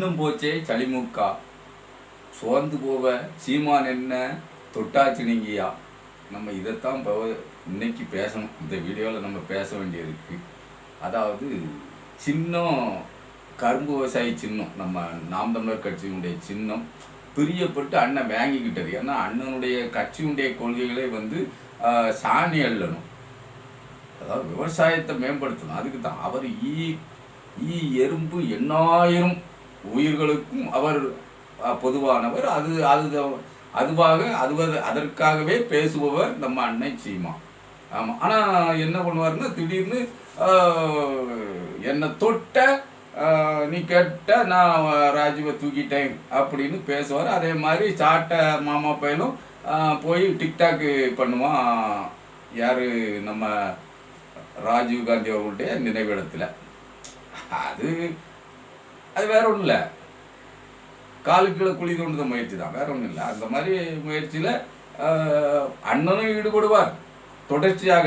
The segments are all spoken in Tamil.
சின்னம் போச்சே சளிமுக்கா, சோர்ந்து போவ சீமான் என்ன தொட்டாச்சு நீங்கியா. நம்ம இதைத்தான் இப்போ இன்னைக்கு பேசணும். இந்த வீடியோவில் நம்ம பேச வேண்டியதுக்கு, அதாவது சின்னம் கரும்பு விவசாயி சின்னம், நம்ம நாம் தமிழர் கட்சியினுடைய சின்னம் பிரியப்பட்டு அண்ணன் வாங்கிக்கிட்டது. ஏன்னா அண்ணனுடைய கட்சியினுடைய கொள்கைகளை வந்து சாணி அள்ளணும், அதாவது விவசாயத்தை மேம்படுத்தணும். அதுக்கு தான் அவர் எறும்பு எண்ணாயிரம் உயிர்களுக்கும் அவர் பொதுவானவர். அதற்காகவே பேசுபவர் நம்ம அன்னை சீமா. ஆமாம். ஆனால் என்ன பண்ணுவார்னா, திடீர்னு என்னை தொட்ட நீ கேட்ட நான் ராஜீவை தூக்கிட்டேன் அப்படின்னு பேசுவார். அதே மாதிரி சாட்டை மாமா பையனும் போய் டிக்டாக்கு பண்ணுவான். யார், நம்ம ராஜீவ் காந்தி அவர்களுடைய நினைவிடத்தில். அது வேற ஒன்றும் இல்லை, காலுக்குள்ள குழி தோண்டுத முயற்சி தான், வேற ஒன்றும் இல்லை. அந்த மாதிரி முயற்சியில் அண்ணனும் ஈடுபடுவார், தொடர்ச்சியாக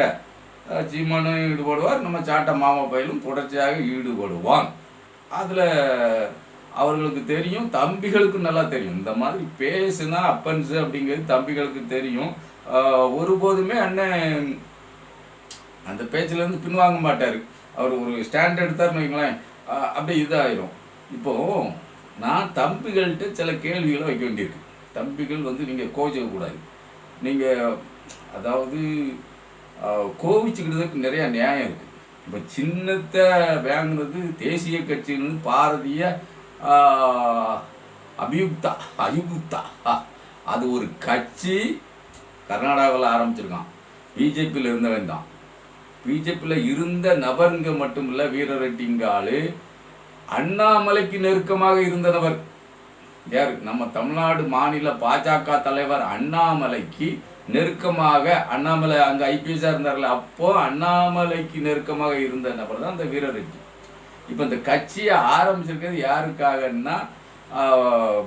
சீமானும் ஈடுபடுவார், நம்ம சாட்ட மாமா பயிலும் தொடர்ச்சியாக ஈடுபடுவான். அதில் அவர்களுக்கு தெரியும், தம்பிகளுக்கு நல்லா தெரியும். இந்த மாதிரி பேசுனா அப்பன்ஸு அப்படிங்கிறது தம்பிகளுக்கு தெரியும். ஒருபோதுமே அண்ணன் அந்த பேச்சிலேருந்து பின்வாங்க மாட்டார். அவர் ஒரு ஸ்டாண்ட் எடுத்தார்னு வைங்களேன், அப்படியே இதாகிடும். இப்போது நான் தம்பிகள்கிட்ட சில கேள்விகளை வைக்க வேண்டியிருக்கு. தம்பிகள் வந்து நீங்கள் கோச்சிக்கக்கூடாது. நீங்கள் அதாவது கோவிச்சுக்கிட்டதுக்கு நிறையா நியாயம் இருக்குது. இப்போ சின்னத்தை வாங்கினது தேசிய கட்சியிலிருந்து பாரதிய அபியுக்தா அது ஒரு கட்சி கர்நாடகாவில் ஆரம்பிச்சிருக்கான். பிஜேபியில் இருந்தவன் தான். பிஜேபியில் இருந்த நபருங்க மட்டும் இல்லை, வீரரெட்டிங்க ஆளு அண்ணாமலைக்கு நெருக்கமாக இருந்த நபர் யார், நம்ம தமிழ்நாடு மாநில பாஜக தலைவர் அண்ணாமலைக்கு நெருக்கமாக, அண்ணாமலை அங்கே ஐபிஎஸ்ஸாக இருந்தார்ல, அப்போ அண்ணாமலைக்கு நெருக்கமாக இருந்த நபர் தான் இந்த வீரரெட்டி. இப்போ இந்த கட்சியை ஆரம்பிச்சிருக்கிறது யாருக்காகன்னா,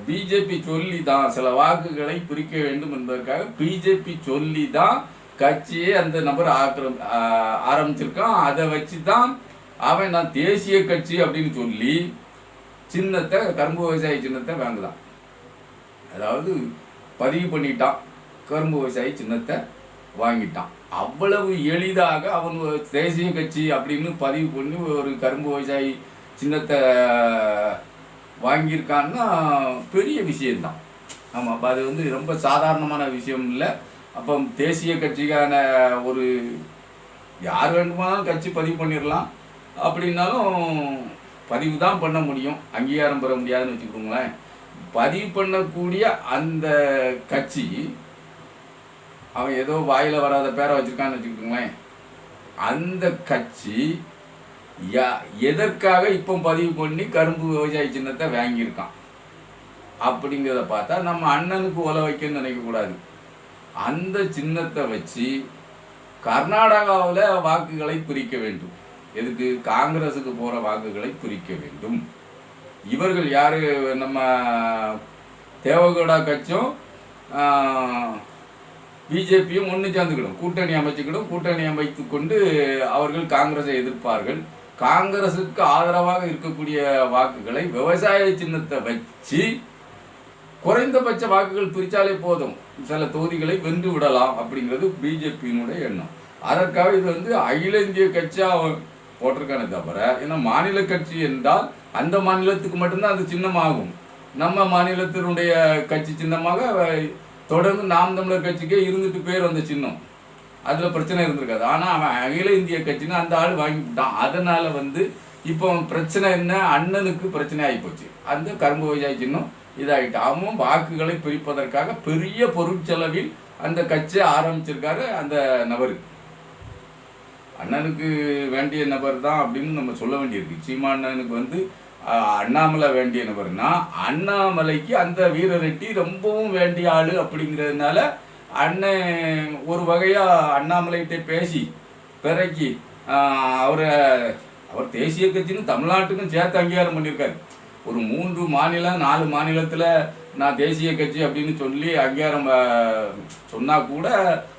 பிஜேபி சொல்லி தான் சில வாக்குகளை பிரிக்க வேண்டும் என்பதற்காக பிஜேபி சொல்லி தான் கட்சியை அந்த நபர் ஆரம்பிச்சிருக்கான். அதை வச்சு தான் அவன் நான் தேசிய கட்சி அப்படின்னு சொல்லி சின்னத்தை, கரும்பு விவசாயி சின்னத்தை வாங்குதான். அதாவது பதிவு பண்ணிட்டான், கரும்பு விவசாயி சின்னத்தை வாங்கிட்டான். அவ்வளவு எளிதாக அவன் தேசிய கட்சி அப்படின்னு பதிவு பண்ணி ஒரு கரும்பு விவசாயி சின்னத்தை வாங்கியிருக்கான்னா பெரிய விஷயம்தான். ஆமாம், அப்போ அது வந்து ரொம்ப சாதாரணமான விஷயம் இல்லை. அப்போ தேசிய கட்சிக்கான ஒரு யார் வேண்டுமானாலும் கட்சி பதிவு பண்ணிடலாம். அப்படின்னாலும் பதிவு தான் பண்ண முடியும், அங்கீகாரம் பெற முடியாதுன்னு வச்சுக்கோங்களேன். பதிவு பண்ணக்கூடிய அந்த கட்சி அவன் ஏதோ வாயில் வராத பேரை வச்சுருக்கான்னு வச்சுக்கிட்டோங்களேன். அந்த கட்சி எதற்காக இப்போ பதிவு பண்ணி கரும்பு விவசாயி சின்னத்தை வாங்கியிருக்கான் அப்படிங்கிறத பார்த்தா நம்ம அண்ணனுக்கு உல வைக்கணும்னு நினைக்கக்கூடாது. அந்த சின்னத்தை வச்சு கர்நாடகாவில் வாக்குகளை பிரிக்க வேண்டும். எதுக்கு? காங்கிரஸுக்கு போகிற வாக்குகளை பிரிக்க வேண்டும். இவர்கள் யார், நம்ம தேவகவுடா கட்சியும் பிஜேபியும் ஒன்று சேர்ந்துக்கிடும், கூட்டணி அமைச்சுக்கிடும். கூட்டணி அமைத்து கொண்டு அவர்கள் காங்கிரஸை எதிர்ப்பார்கள். காங்கிரஸுக்கு ஆதரவாக இருக்கக்கூடிய வாக்குகளை விவசாய சின்னத்தை வச்சு குறைந்தபட்ச வாக்குகள் பிரித்தாலே போதும், சில தொகுதிகளை வென்று விடலாம் அப்படிங்கிறது பிஜேபியினுடைய எண்ணம். அதற்காக இது வந்து அகில இந்திய கட்சியாக போட்டிருக்கானே தவிர, ஏன்னா மாநில கட்சி என்றால் அந்த மாநிலத்துக்கு மட்டும்தான் அது சின்னமாகும். நம்ம மாநிலத்தினுடைய கட்சி சின்னமாக தொடர்ந்து நாம் தமிழர் கட்சிக்கே இருந்துட்டு பேர் வந்த சின்னம், அதில் பிரச்சனை இருந்திருக்காது. ஆனால் அவன் அகில இந்திய கட்சின்னு அந்த ஆள் வாங்கிவிட்டான். அதனால் வந்து இப்போ பிரச்சனை என்ன, அண்ணனுக்கு பிரச்சனை ஆகிப்போச்சு. அந்த கரும்பு விவசாயி சின்னம் இதாகிட்டு அவன் வாக்குகளை பிரிப்பதற்காக பெரிய பொருட்செலவில் அந்த கட்சியை ஆரம்பிச்சிருக்காரு அந்த நபர். அண்ணனுக்கு வேண்டிய நபர் தான் அப்படின்னு நம்ம சொல்ல வேண்டியிருக்கு. சீமா அண்ணனுக்கு வந்து அண்ணாமலை வேண்டிய நபர்னா, அண்ணாமலைக்கு அந்த வீரரெட்டி ரொம்பவும் வேண்டிய ஆள் அப்படிங்கிறதுனால அண்ணன் ஒரு வகையாக அண்ணாமலைகிட்ட பேசி பிறக்கி அவர் தேசிய கட்சின்னு தமிழ்நாட்டுக்கும் சேர்த்து அங்கீகாரம் பண்ணியிருக்காரு. ஒரு 3 மாநிலம் 4 மாநிலத்தில் நான் தேசிய கட்சி அப்படின்னு சொல்லி அங்கீகாரம் சொன்னால் கூட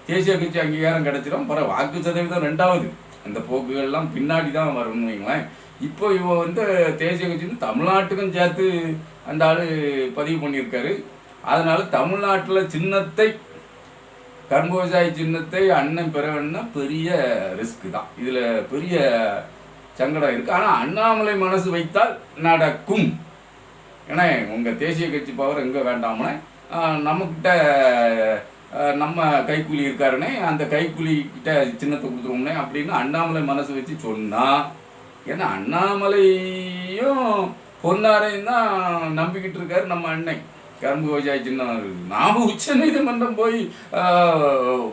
தேசிய கட்சி அங்கீகாரம் கிடைச்சிடும். வாக்கு சதவீதம் 2வது. அந்த போக்குகள்லாம் பின்னாடி தான் வரும்னு வைங்களேன். இப்போ இவன் வந்து தேசிய கட்சின்னு தமிழ்நாட்டுக்கும் சேர்த்து அந்த ஆள் பதிவு பண்ணியிருக்காரு. அதனால் தமிழ்நாட்டில் சின்னத்தை கரும்பு விவசாய சின்னத்தை அண்ணன் பெற வேணும்னா பெரிய ரிஸ்க்கு தான். இதில் பெரிய சங்கடம் இருக்குது. ஆனால் அண்ணாமலை மனசு வைத்தால் நடக்கும். ஏன்னா உங்கள் தேசிய கட்சி பவர் எங்கே வேண்டாமனே நம்மக்கிட்ட நம்ம கைக்கூலி இருக்காருனே, அந்த கைக்கூலிக்கிட்ட சின்னத்தை கொடுத்துருவோம்னே அப்படின்னு அண்ணாமலை மனசு வச்சு சொன்னால், ஏன்னா அண்ணாமலையும் பொன்னாரையும் தான் நம்பிக்கிட்டு இருக்காரு நம்ம அண்ணன். கரும்பு விவசாய சின்னம் இருக்குது, நாம் உச்ச நீதிமன்றம் போய்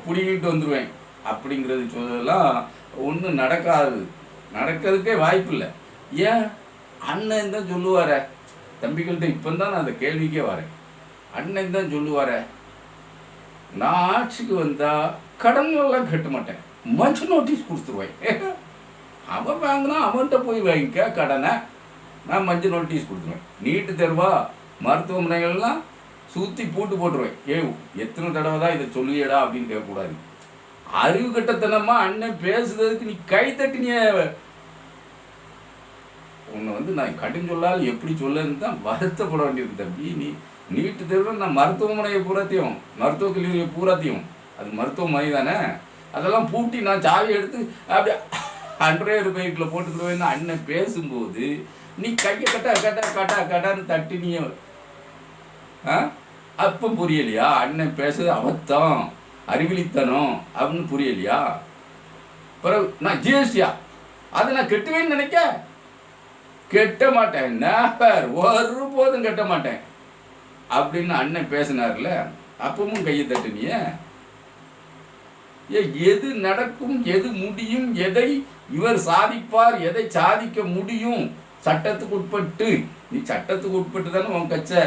பிடிக்கிட்டு வந்துடுவேன் அப்படிங்கிறது சொல்லலாம் ஒன்றும் நடக்காது, நடக்கிறதுக்கே வாய்ப்பு இல்லை. ஏன் அண்ணன் தான் சொல்லுவார, தம்பிகள்கிட்ட இப்போ தான் நான் அந்த கேள்விக்கே வரேன். அண்ணன் தான் சொல்லுவார, நான் ஆட்சிக்கு வந்தால் கடன்லாம் கட்ட மாட்டேன், மஞ்சள் நோட்டீஸ் கொடுத்துருவேன். அவன் வாங்கினா அவன்கிட்ட போய் வாங்கிக்க கடனை, நான் மஞ்சள் நோட்டீஸ் கொடுத்துருவேன். நீட்டு தேர்வா மருத்துவமனைகள்லாம் சுற்றி பூட்டு போட்டுருவேன். எத்தனை தடவை தான் இதை சொல்லியடா அப்படின்னு கேட்கக்கூடாது. அறிவு கட்டத்தனமாக அண்ணன் பேசுறதுக்கு நீ கை தட்டினிய. உன்னை வந்து நான் கடும் சொல்லால் எப்படி சொல்லன்னு தான் வருத்தப்பட வேண்டியிருக்கு தம்பி. நீட்டு தேர்வு நான் மருத்துவமனையை பூராத்தையும், மருத்துவக் கல்லூரியை பூராத்தையும், அது மருத்துவமனை தானே, அதெல்லாம் பூட்டி நான் சாவி எடுத்து அப்படியே அன்றைய பைக்கில் போட்டுக்கிடுவேன்னு அண்ணன் பேசும்போது நீ கையை கட்டான்னு தட்டினிய. அப்போ புரியலையா அண்ணன் பேசுறது அபத்தம், அறிவிலித்தனம் அப்படின்னு புரியலையா? பிறகு நான் ஜிஎஸ்டியா அதை நான் கெட்டுவேன்னு நினைக்க, கெட்ட மாட்டேன், நேப்பர் ஒருபோதும் கெட்ட மாட்டேன் அப்படின்னு அண்ணன் பேசினார்ல, அப்பவும் கையை தட்டுனிய. எது நடக்கும், எது முடியும், எதை இவர் சாதிப்பார், எதை சாதிக்க முடியும் சட்டத்துக்கு உட்பட்டு. நீ சட்டத்துக்கு உட்பட்டு தானே உன் கட்சை,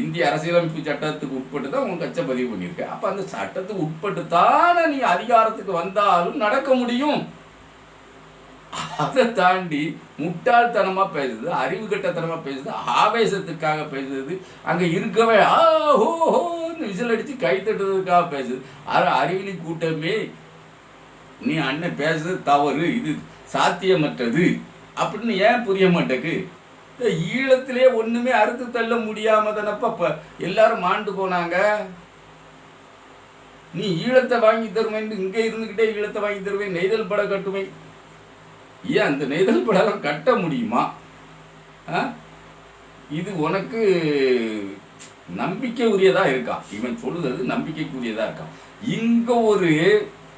இந்திய அரசியலமைப்பு சட்டத்துக்கு உட்பட்டு தான் உன் கட்சை பதிவு பண்ணியிருக்க. அப்போ அந்த சட்டத்துக்கு உட்பட்டு தானே நீ அதிகாரத்துக்கு வந்தாலும் நடக்க முடியும். அதை தாண்டி முட்டாள்தனமாக பேசுது, அறிவு கட்டத்தனமாக பேசுது, ஆவேசத்துக்காக பேசுறது, அங்கே இருக்கவே ஹோன்னு விசில் அடித்து கை தட்டுறதுக்காக பேசுது. அறிவிலி கூட்டமே நீ அண்ணன் பேசுறது தவறு, இது சாத்தியமற்றது அப்படின்னு ஏன் புரிய மாட்டேக்கு? ஈழத்திலே ஒன்றுமே அறுத்து தள்ள முடியாம தானப்ப எல்லாரும் மாண்டு போனாங்க. நீ ஈழத்தை வாங்கி தருவேன், இங்கே இருந்துக்கிட்டே ஈழத்தை வாங்கி தருவேன், நெய்தல் பட கட்டுவேன். ஏன் அந்த நெய்தல் படம் கட்ட முடியுமா? இது உனக்கு நம்பிக்கை உரியதாக இருக்கான். இவன் சொல்லுறது நம்பிக்கைக்குரியதாக இருக்கான். இங்கே ஒரு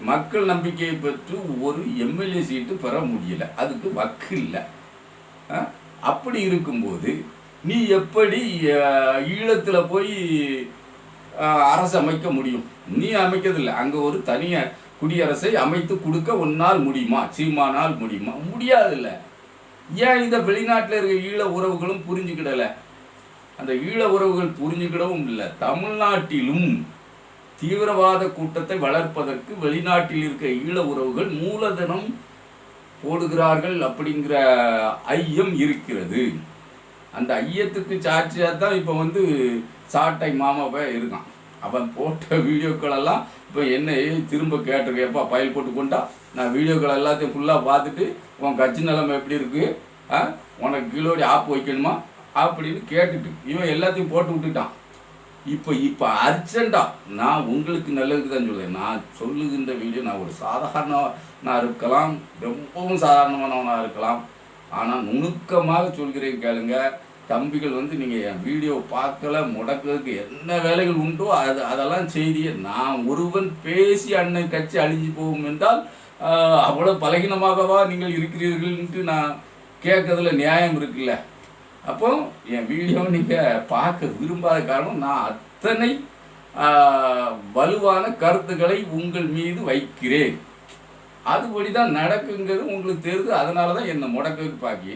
மக்கள் நம்பிக்கையை பெற்று ஒரு எம்எல்ஏ சீட்டு பெற முடியல, அதுக்கு வக்கு இல்லை. அப்படி இருக்கும்போது நீ எப்படி ஈழத்தில் போய் அரசு அமைக்க முடியும்? நீ அமைக்கிறதில்லை. அங்கே ஒரு தனியாக குடியரசை அமைத்து கொடுக்க உன்னால் முடியுமா? சீமானால் முடியுமா? முடியாதுல்ல. ஏன் இந்த வெளிநாட்டில் இருக்க ஈழ உறவுகளும் புரிஞ்சுக்கிடலை? அந்த ஈழ உறவுகள் புரிஞ்சுக்கிடவும் இல்லை. தமிழ்நாட்டிலும் தீவிரவாத கூட்டத்தை வளர்ப்பதற்கு வெளிநாட்டில் இருக்க ஈழ உறவுகள் மூலதனம் போடுகிறார்கள் அப்படிங்கிற ஐயம் இருக்கிறது. அந்த ஐயத்துக்கு சாட்சியாக தான் இப்போ வந்து சாட்டை மாமாவை இருக்கான். அவன் போட்ட வீடியோக்களெல்லாம் இப்போ என்ன திரும்ப கேட்டிருக்கேப்பா, பயல் போட்டு கொண்டா நான் வீடியோக்கள் எல்லாத்தையும் ஃபுல்லாக பார்த்துட்டு உன் கட்சி நிலைமை எப்படி இருக்குது, உனக்கு கீழோடி ஆப்பு வைக்கணுமா அப்படின்னு கேட்டுட்டு இவன் எல்லாத்தையும் போட்டு விட்டுட்டான். இப்போ அர்ஜெண்டாக நான் உங்களுக்கு நல்லதுக்கு தான் சொல்லுவேன். நான் சொல்லுகின்ற வீடியோ நான் ஒரு சாதாரணமாக இருக்கலாம், ரொம்பவும் சாதாரணமானவனாக இருக்கலாம், ஆனால் நுணுக்கமாக சொல்கிறேன் கேளுங்க. தம்பிகள் வந்து நீங்கள் என் வீடியோ பார்க்கல, முடக்கிறதுக்கு என்ன வேலைகள் உண்டோ அதெல்லாம் செய்தியை நான் ஒருவன் பேசி அண்ணன் கட்சி அழிஞ்சு போகும் என்றால் அவ்வளோ பலகீனமாகவா நீங்கள் இருக்கிறீர்கள்ன்ட்டு நான் கேட்கறதுல நியாயம் இருக்குல்ல. அப்போ என் வீடியோ நீங்கள் பார்க்க விரும்பாத காரணம் நான் அத்தனை வலுவான கருத்துக்களை உங்கள் மீது வைக்கிறேன். அதுபடி தான் நடக்குங்கிறது உங்களுக்கு தெரியுது. அதனால தான் என்னை முடக்க பாக்கி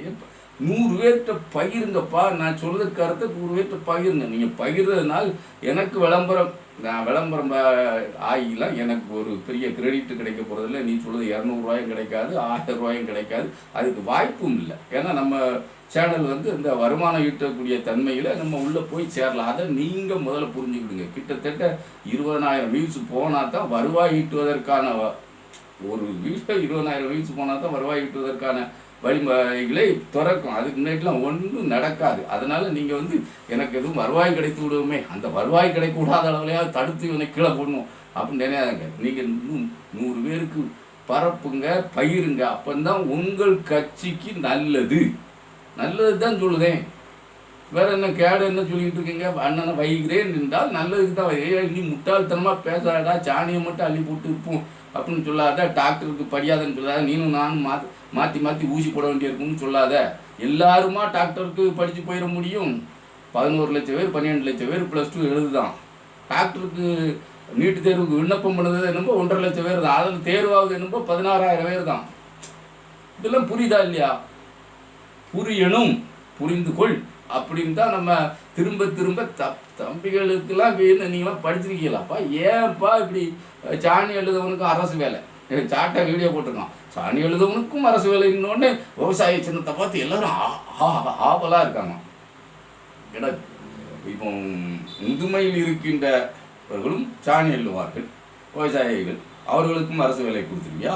100 பேர்கிட்ட பகிருங்கப்பா. நான் சொல்கிறது கருத்தை 100 பேர்கிட்ட பகிருங்க. நீங்கள் பகிர்றதுனால எனக்கு விளம்பரம் ஆகிலாம் எனக்கு ஒரு பெரிய கிரெடிட் கிடைக்க போகிறதில்ல. நீ சொல்கிறது 200 ரூபாயும் கிடைக்காது, 1000 ரூபாயும் கிடைக்காது, அதுக்கு வாய்ப்பும் இல்லை. ஏன்னா நம்ம சேனல் வந்து இந்த வருமானம் ஈட்டக்கூடிய தன்மையில் நம்ம உள்ளே போய் சேரலாம். அதை நீங்கள் முதல்ல புரிஞ்சுக்கிடுங்க. கிட்டத்தட்ட 20,000 வியூஸ் போனால் தான் வருவாய் ஈட்டுவதற்கான ஒரு வீட்டில் 20,000 வயசு போனால் தான் வருவாய் ஈட்டுவதற்கான வழிமுறைகளை திறக்கும். அதுக்கு முன்னாடிலாம் ஒன்றும் நடக்காது. அதனால் நீங்கள் வந்து எனக்கு எதுவும் வருவாய் கிடைத்து விடுவோமே, அந்த வருவாய் கிடைக்க விடாத அளவுலையாவது தடுத்து இவனை கீழே போடணும் அப்படின்னு நினையாதுங்க. நீங்கள் இன்னும் 100 பேருக்கு பரப்புங்க, பயிருங்க. அப்போதான் உங்கள் கட்சிக்கு நல்லது. நல்லது தான் சொல்லுதேன். வேற என்ன கேடு என்ன சொல்லிட்டு இருக்கீங்க? அண்ணனை வைகிறேன் என்றால் நல்லதுக்கு தான். நீ முட்டாள்தனமாக பேசாடா, சாணியை மட்டும் அள்ளி போட்டு இருப்போம் அப்படின்னு சொல்லாத, டாக்டருக்கு படியாதன்னு சொல்லாத, நீனும் நானும் மாற்றி மாற்றி ஊசி போட வேண்டியிருக்குன்னு சொல்லாத. எல்லாருமா டாக்டருக்கு படித்து போயிட முடியும்? 11 லட்சம் பேர் 12 லட்சம் பேர் +2 எழுதுதான். டாக்டருக்கு நீட்டு தேர்வுக்கு விண்ணப்பம் பண்ணது என்னமோ 1.5 லட்சம் பேர் தான். அதில் தேர்வாகுது என்னமோ 16,000 பேர் தான். இதெல்லாம் புரியுதா இல்லையா? புரியணும், புரிந்து கொள் அப்படின்னு தான் நம்ம திரும்ப திரும்ப தம்பிகளுக்கெல்லாம் வேணும். நீங்களாம் படிச்சிருக்கீங்களாப்பா, ஏன்ப்பா இப்படி சாணி எழுதவனுக்கும் அரசு வேலை, சாட்டை வீடியோ போட்டிருக்கான், சாணி எழுதவனுக்கும் அரசு வேலை. இன்னொன்று விவசாய சின்னத்தை பார்த்து எல்லாரும் ஆவலாக இருக்காங்க. இப்போ முதுமையில் இருக்கின்றவர்களும் சாணி எழுதுவார்கள், விவசாயிகள் அவர்களுக்கும் அரசு வேலை கொடுத்துருவியா?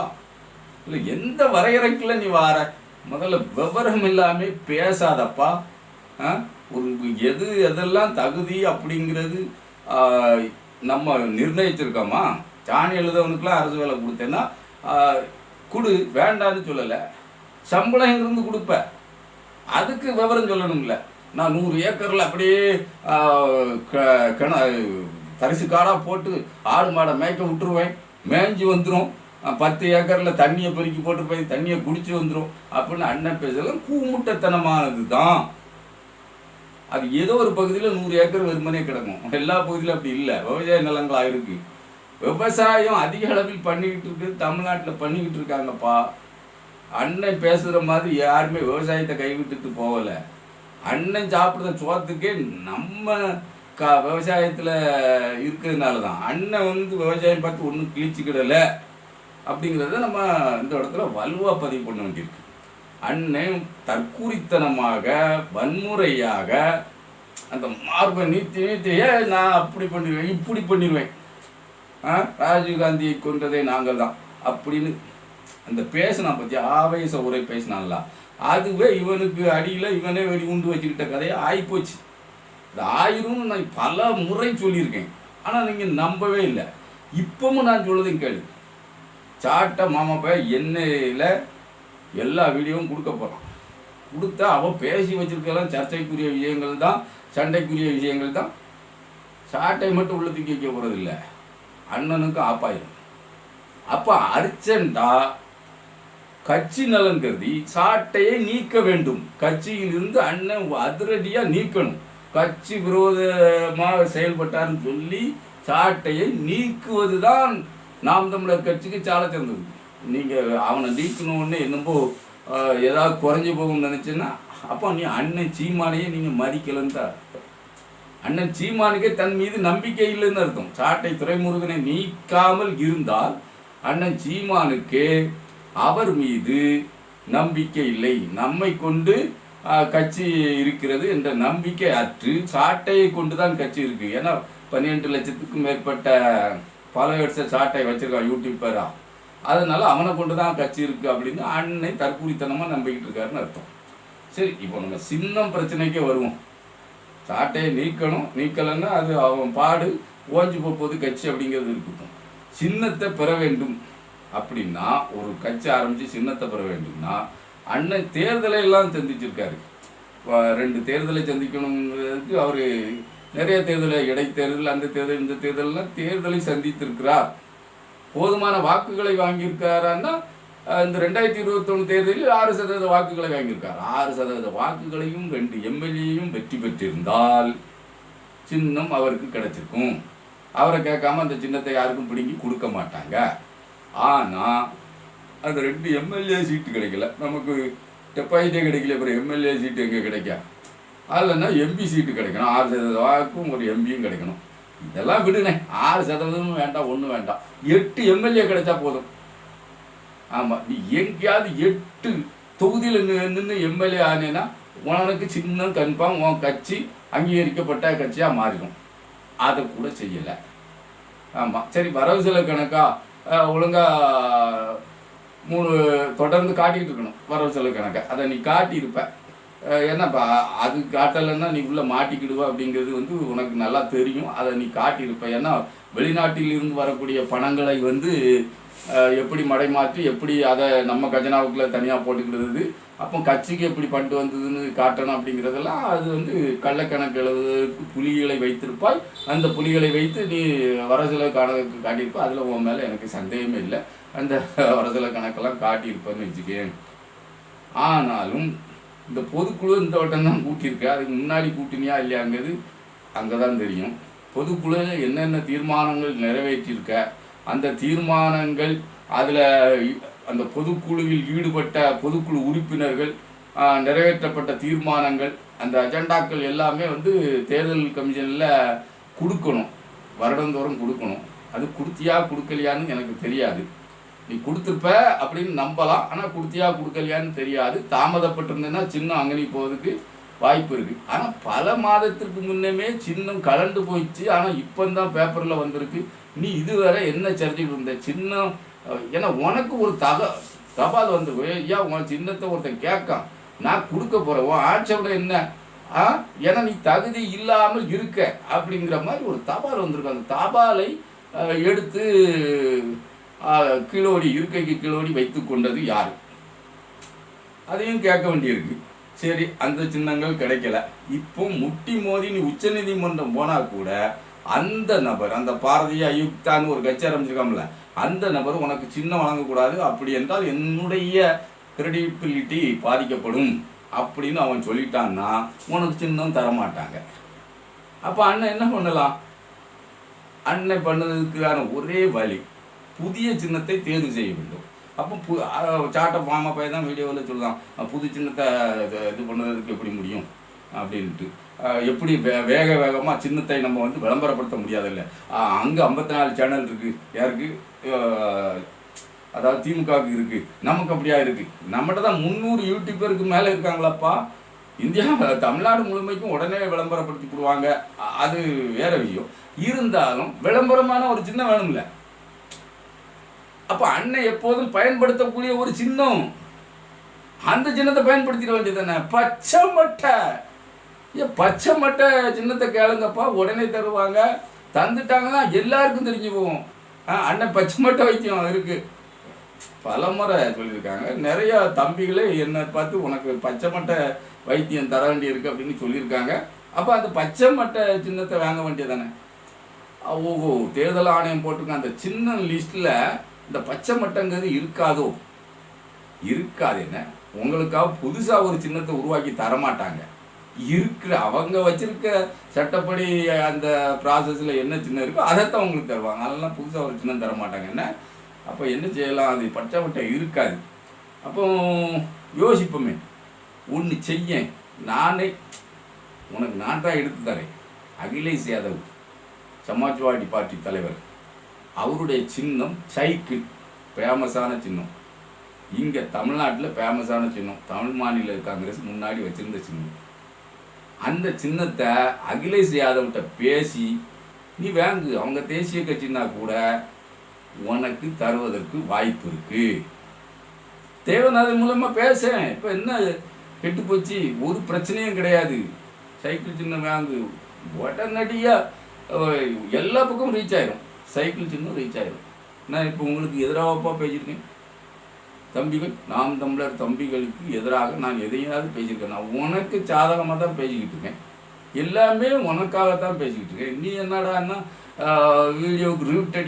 இல்லை, எந்த வரையறைக்குள்ள நீ வார? முதல்ல விவரம் இல்லாமல் பேசாதப்பா. ஒரு எதெல்லாம் தகுதி அப்படிங்கிறது நம்ம நிர்ணயிச்சிருக்கோமா? சாணி எழுதவனுக்குலாம் அரசு வேலை கொடுத்தேன்னா கொடு, வேண்டான்னு சொல்லலை. சம்பளம் எங்கிருந்து கொடுப்ப? அதுக்கு விவரம் சொல்லணும்ல. நான் 100 ஏக்கரில் அப்படியே தரிசு காடாக போட்டு ஆடு மாடை மேய்க்க விட்டுருவேன், மேய்ஞ்சி வந்துடும். 10 ஏக்கரில் தண்ணியை பெருக்கி போட்டுருப்பேன், தண்ணியை குடிச்சு வந்துடும் அப்படின்னு அண்ணன் பேசலாம் கூமுட்டத்தனமானது தான். அது ஏதோ ஒரு பகுதியில் 100 ஏக்கர் வெறுமனே கிடக்கும். எல்லா பகுதியிலும் அப்படி இல்லை. விவசாய நிலங்களாக இருக்கு. விவசாயம் அதிக அளவில் பண்ணிக்கிட்டு இருக்கு, தமிழ்நாட்டில் பண்ணிக்கிட்டு இருக்காங்கப்பா. அண்ணன் பேசுகிற மாதிரி யாருமே விவசாயத்தை கைவிட்டுட்டு போகலை. அண்ணன் சாப்பிட்ற சோத்துக்கே நம்ம விவசாயத்தில் இருக்கிறதுனால தான் அண்ணன் வந்து விவசாயம் பார்த்து ஒன்றும் கிழிச்சிக்கிடலை அப்படிங்கிறத நம்ம இந்த இடத்துல வலுவாக பதிவு பண்ண வேண்டியிருக்கு. அண்ணன் தற்கூரித்தனமாக வன்முறையாக அந்த மார்பை நீத்தி நான் அப்படி பண்ணிடுவேன், இப்படி பண்ணிடுவேன், ராஜீவ்காந்தியை கொண்டதே நாங்கள் தான் அப்படின்னு அந்த பேசினா பற்றி ஆவேச உரை பேசினான்ல, அதுவே இவனுக்கு அடியில் இவனே வெடி உண்டு வச்சுக்கிட்ட கதையை ஆகிப்போச்சு. அது ஆயிரும்னு நான் பல முறை சொல்லியிருக்கேன். ஆனால் நீங்கள் நம்பவே இல்லை. இப்பவும் நான் சொல்லுறதையும் கேளு. சாட்டை மாமா போய் எண்ணெயில் எல்லா வீடியோவும் கொடுக்க போகிறான். கொடுத்தா அவன் பேசி வச்சிருக்கலாம் சர்ச்சைக்குரிய விஷயங்கள் தான், சண்டைக்குரிய விஷயங்கள் தான். சாட்டை மட்டும் உள்ள தூக்கி வைக்க போகிறது இல்லை, அண்ணனுக்கு ஆப்பாயிரும். அப்போ அர்ஜென்ட்டாக கட்சி நலன் கருதி சாட்டையை நீக்க வேண்டும். கட்சியிலிருந்து அண்ணன் அதிரடியாக நீக்கணும். கட்சி விரோதமாக செயல்பட்டார்னு சொல்லி சாட்டையை நீக்குவது தான் நாம் தமிழர் கட்சிக்கு சால சிறந்தது. நீங்கள் அவனை நீக்கணுன்னு என்னமோ ஏதாவது குறைஞ்சி போகும்னு நினச்சேன்னா அப்போ நீ அண்ணன் சீமானையே நீங்கள் மதிக்கலைன்னு தான் அர்த்தம். அண்ணன் சீமானுக்கே தன் மீது நம்பிக்கை இல்லைன்னு அர்த்தம். சாட்டை துரைமுருகனை நீக்காமல் இருந்தால் அண்ணன் சீமானுக்கு அவர் மீது நம்பிக்கை இல்லை, நம்மை கொண்டு கட்சி இருக்கிறது என்ற நம்பிக்கை அற்று சாட்டையை கொண்டு தான் கட்சி இருக்குது. ஏன்னா 12 லட்சத்துக்கும் மேற்பட்ட ஃபாலோவர்ஸை சாட்டை வச்சுருக்கான் யூடியூப்பரா, அதனால அவனை கொண்டு தான் கட்சி இருக்குது அப்படின்னு அண்ணனை தற்கூரித்தனமாக நம்பிக்கிட்டு இருக்காருன்னு அர்த்தம். சரி, இப்போ நம்ம சின்னம் பிரச்சனைக்கே வருவோம். சாட்டையை நீக்கணும், நீக்கலைன்னா அது அவன் பாடு ஓஞ்சி போகுது கட்சி அப்படிங்கிறது இருக்கட்டும். சின்னத்தை பெற வேண்டும் அப்படின்னா, ஒரு கட்சி ஆரம்பித்து சின்னத்தை பெற வேண்டும்னா அண்ணன் தேர்தலை எல்லாம் சந்திச்சிருக்காரு. 2 தேர்தலை சந்திக்கணுங்கிறதுக்கு அவர் நிறைய தேர்தலை, இடைத்தேர்தல், அந்த தேர்தல், இந்த தேர்தலெலாம் தேர்தலை சந்தித்திருக்கிறார். போதுமான வாக்குகளை வாங்கியிருக்காரான்னா இந்த 2021 தேர்தலில் 6% வாக்குகளை வாங்கியிருக்கார். 6% வாக்குகளையும் 2 எம்எல்ஏயும் வெற்றி பெற்றிருந்தால் சின்னம் அவருக்கு கிடைச்சிருக்கும். அவரை கேட்காம அந்த சின்னத்தை யாருக்கும் பிடுங்கி கொடுக்க மாட்டாங்க. ஆனால் அந்த 2 எம்எல்ஏ சீட்டு கிடைக்கல, நமக்கு டெபாசிட்டே கிடைக்கல, அப்புறம் எம்எல்ஏ சீட்டு எங்கே கிடைக்க? அதில்னா எம்பி சீட்டு கிடைக்கணும். 6% வாக்கும் ஒரு எம்பியும் கிடைக்கணும். இதெல்லாம் விடுனே, 6% வேண்டாம், ஒன்றும் வேண்டாம், 8 எம்எல்ஏ கிடைச்சா போதும். ஆமாம், நீ எங்கேயாவது 8 தொகுதியில் நின்று எம்எல்ஏ ஆனேன்னா உனக்கு சின்ன கன்ஃபார்ம் உன் கட்சி அங்கீகரிக்கப்பட்ட கட்சியாக மாறிடும். அதை கூட செய்யலை. ஆமாம், சரி, வரவு செலவு கணக்கா ஒழுங்காக 3 தொடர்ந்து காட்டிகிட்டு இருக்கணும் வரவு செலவு கணக்கை. அதை நீ காட்டியிருப்ப. என்னப்பா அது காட்டலைன்னா நீ உள்ளே மாட்டிக்கிடுவ அப்படிங்கிறது வந்து உனக்கு நல்லா தெரியும். அதை நீ காட்டியிருப்ப. ஏன்னா வெளிநாட்டில் இருந்து வரக்கூடிய பணங்களை வந்து எப்படி மடைமாற்றி எப்படி அதை நம்ம கஜனாவுக்குள்ளே தனியாக போட்டுக்கிடுறது, அப்போ கட்சிக்கு எப்படி பண்ணிட்டு வந்ததுன்னு காட்டணும் அப்படிங்கிறதெல்லாம் அது வந்து கள்ளக்கணக்கு எழுதுவதற்கு புலிகளை வைத்திருப்பாய். அந்த புலிகளை வைத்து நீ வரவு கணக்கு காட்டியிருப்ப. அதில் உன் மேலே எனக்கு சந்தேகமே இல்லை. அந்த வரவு கணக்கெல்லாம் காட்டியிருப்பேன்னு வச்சுக்கேன். ஆனாலும் இந்த பொதுக்குழு இந்த வட்டம் தான் கூட்டியிருக்க. அதுக்கு முன்னாடி கூட்டினியா இல்லையாங்கிறது அங்கே தான் தெரியும். பொதுக்குழு என்னென்ன தீர்மானங்கள் நிறைவேற்றியிருக்க, அந்த தீர்மானங்கள் அதில் அந்த பொதுக்குழுவில் ஈடுபட்ட பொதுக்குழு உறுப்பினர்கள் நிறைவேற்றப்பட்ட தீர்மானங்கள் அந்த அஜெண்டாக்கள் எல்லாமே வந்து தேர்தல் கமிஷனில் கொடுக்கணும், வருடந்தோறும் கொடுக்கணும். அது கொடுத்தியா கொடுக்கலையான்னு எனக்கு தெரியாது. நீ கொடுத்துருப்ப அப்படின்னு நம்பலாம், ஆனால் கொடுத்தியா கொடுக்கலையான்னு தெரியாது. தாமதப்பட்டிருந்தேன்னா சின்னம் அங்கனி போவதுக்கு வாய்ப்பு இருக்குது. ஆனால் பல மாதத்திற்கு முன்னமே சின்னம் கலண்டு போயிடுச்சு. ஆனால் இப்போ தான் பேப்பரில் வந்திருக்கு. நீ இதுவரை என்ன சரிஞ்சுக்கிட்டு இருந்த சின்னம்? ஏன்னா உனக்கு ஒரு தபால் வந்துருக்கு. ஏன் உன் சின்னத்தை ஒருத்தன் கேட்கான், நான் கொடுக்க போகிறேன், உன் ஆட்சேபனை என்ன? ஏன்னா நீ தகுதி இல்லாமல் இருக்க அப்படிங்கிற மாதிரி ஒரு தபால் வந்திருக்கு. அந்த தபாலை எடுத்து கிலோடி இருக்கைக்கு கிலோடி வைத்து கொண்டது யார்? அதையும் கேட்க வேண்டியிருக்கு. சரி, அந்த சின்னங்கள் கிடைக்கல. இப்போ முட்டி மோதி நீ உச்ச நீதிமன்றம் போனால் கூட அந்த நபர், அந்த பாரதிய அயுக்தான்னு ஒரு கட்சி ஆரம்பிச்சிருக்காமல, அந்த நபர் உனக்கு சின்னம் வழங்கக்கூடாது, அப்படி என்றால் என்னுடைய கிரெடிபிலிட்டி பாதிக்கப்படும் அப்படின்னு அவன் சொல்லிட்டான்னா உனக்கு சின்னம் தரமாட்டாங்க. அப்போ அண்ணன் என்ன பண்ணலாம்? அண்ணன் பண்ணதுக்கான ஒரே வழி புதிய சின்னத்தை தேர்வு செய்ய வேண்டும். அப்போ சாட்டை மாமா தான் வீடியோவில் சொல்லலாம், புது சின்னத்தை இது பண்ணுறதுக்கு எப்படி முடியும் அப்படின்ட்டு. எப்படி வேகமாக சின்னத்தை நம்ம வந்து விளம்பரப்படுத்த முடியாதில்ல. அங்கே 54 சேனல் இருக்குது. யாருக்கு? அதாவது திமுகவுக்கு இருக்குது. நமக்கு அப்படியா இருக்குது? நம்மகிட்ட தான் 300 யூடியூபருக்கு மேலே இருக்காங்களாப்பா. இந்தியா தமிழ்நாடு முழுமைக்கும் உடனே விளம்பரப்படுத்தி கொடுவாங்க, அது வேற விஷயம். இருந்தாலும் விளம்பரமான ஒரு சின்னம் வேணும்ல. அப்போ அண்ணன் எப்போதும் பயன்படுத்தக்கூடிய ஒரு சின்னம், அந்த சின்னத்தை பயன்படுத்திட வேண்டியது தானே. பச்சை மட்டை, பச்சை மட்டை சின்னத்தை கேளுங்கப்பா, உடனே தருவாங்க. தந்துட்டாங்கன்னா எல்லாருக்கும் தெரிஞ்சு போவோம். அண்ணன் பச்சை மட்டை வைத்தியம் இருக்குது, பல முறை சொல்லியிருக்காங்க. நிறையா தம்பிகளே என்னை பார்த்து உனக்கு பச்சை மட்டை வைத்தியம் தர வேண்டியிருக்கு அப்படின்னு சொல்லியிருக்காங்க. அப்போ அந்த பச்சை மட்டை சின்னத்தை வாங்க வேண்டியது தானே. ஓஹோ, தேர்தல் ஆணையம் போட்டிருக்க அந்த சின்ன லிஸ்ட்டில் இந்த பச்சை மட்டைங்கிறது இருக்காதோ? இருக்காது. என்ன உங்களுக்காக புதுசாக ஒரு சின்னத்தை உருவாக்கி தரமாட்டாங்க. இருக்கிற அவங்க வச்சிருக்க சட்டப்படி அந்த ப்ராசஸில் என்ன சின்னம் இருக்கோ அதைத்தான் உங்களுக்கு தருவாங்க. அதெல்லாம் புதுசாக ஒரு சின்னம் தரமாட்டாங்க. என்ன அப்போ என்ன செய்யலாம்? அது பச்சை மட்டை இருக்காது. அப்போ யோசிப்போமே, ஒன்று செய்ய, நானே உனக்கு நான் தான் எடுத்து தரேன். அகிலேஷ் யாதவ் சமாஜ்வாடி பார்ட்டி தலைவர், அவருடைய சின்னம் சைக்கிள், ஃபேமஸான சின்னம். இங்கே தமிழ்நாட்டில் ஃபேமஸான சின்னம், தமிழ் மாநில காங்கிரஸ் முன்னாடி வச்சுருந்த சின்னம். அந்த சின்னத்தை அகிலேஷ் யாதவ்கிட்ட பேசி நீ வாங்கு. அவங்க தேசிய கட்சின்னா கூட உனக்கு தருவதற்கு வாய்ப்பு இருக்குது. தேவநாதன் மூலமாக பேசேன். இப்போ என்ன கெட்டு போச்சு? ஒரு பிரச்சனையும் கிடையாது. சைக்கிள் சின்னம் வாங்கு, உடனடியாக எல்லா பக்கமும் ரீச் ஆயிரும். சைக்கிள் சின்னம் ரீச் ஆயிரும். நான் இப்போ உங்களுக்கு எதிராகப்பா பேசியிருக்கேன் தம்பிகள், நாம் தமிழர் தம்பிகளுக்கு எதிராக நான் எதையாவது பேசியிருக்கேன்? நான் உனக்கு சாதகமாக தான் பேசிக்கிட்டு இருக்கேன். எல்லாமே உனக்காகத்தான் பேசிக்கிட்டு இருக்கேன். நீ என்னடான்னா வீடியோவுக்கு ரூட்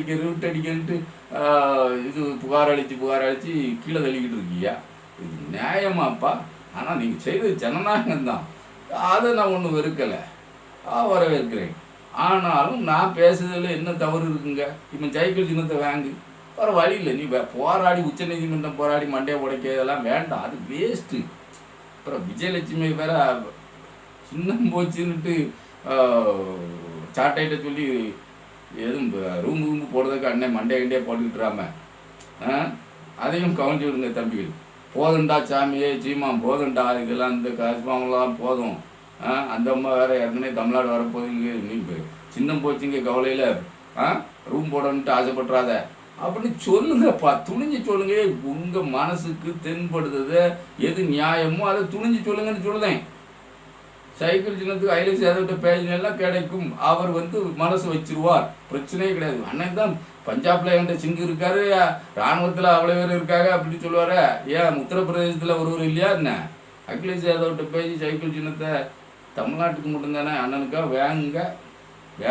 அடிக்கன்ட்டு இது புகார் அளித்து கீழே தள்ளிக்கிட்டு இருக்கியா? இது நியாயமாப்பா? ஆனால் நீங்கள் செய்தது ஜனநாயகம் தான், அதை நான் ஒன்றும் வெறுக்கலை, வரவேற்கிறேன். ஆனாலும் நான் பேசுறதுல என்ன தவறு இருக்குங்க? இப்போ சைக்கிள் சின்னத்தை வாங்கு, வர வழி இல்லை. நீ போராடி உச்ச நீதிமன்றம் போராடி மண்டையை உடைக்க இதெல்லாம் வேண்டாம், அது வேஸ்ட்டு. அப்புறம் விஜயலட்சுமி வேற சின்னம் போச்சுன்னுட்டு சாட்டையிட்ட சொல்லி எதுவும் ரூம்பு போடுறதுக்கு அண்ணன் மண்டையை போட்டுக்கிட்டுறாம அதையும் கவனிச்சு விடுங்க தம்பிகள். போதுண்டா சாமியே சீமா, போதுண்டா இதெல்லாம், இந்த காசுமாவெல்லாம் போதும். அந்த அம்மா வேறு ஏற்கனவே தமிழ்நாடு வரப்போகுதுங்க. நீ சின்னம் போச்சுங்க கவலையில் ரூம் போடணுன்ட்டு ஆசைப்பட்றாத. அப்படின்னு சொல்லுங்கப்பா, துணிஞ்சு சொல்லுங்க. உங்கள் மனசுக்கு தென்படுறது எது நியாயமோ அதை துணிஞ்சு சொல்லுங்கன்னு சொல்லுதேன். சைக்கிள் சின்னத்துக்கு ஐலேஸ் யாதவ்கிட்ட பேசினெல்லாம் கிடைக்கும். அவர் மனசு வச்சிருவார், பிரச்சனையே கிடையாது. அண்ணன் தான் பஞ்சாப்ல என்கிட்ட சிங்கு இருக்காரு, இராணுவத்தில் அவ்வளோ பேர் இருக்காங்க அப்படின்னு சொல்லுவார். ஏன் உத்தரப்பிரதேசத்தில் ஒருவர் இல்லையா என்ன? அகிலேஷ் யாதவ்கிட்ட பேசி சைக்கிள் சின்னத்தை தமிழ்நாட்டுக்கு மட்டும்தானே அண்ணனுக்கா வேங்க.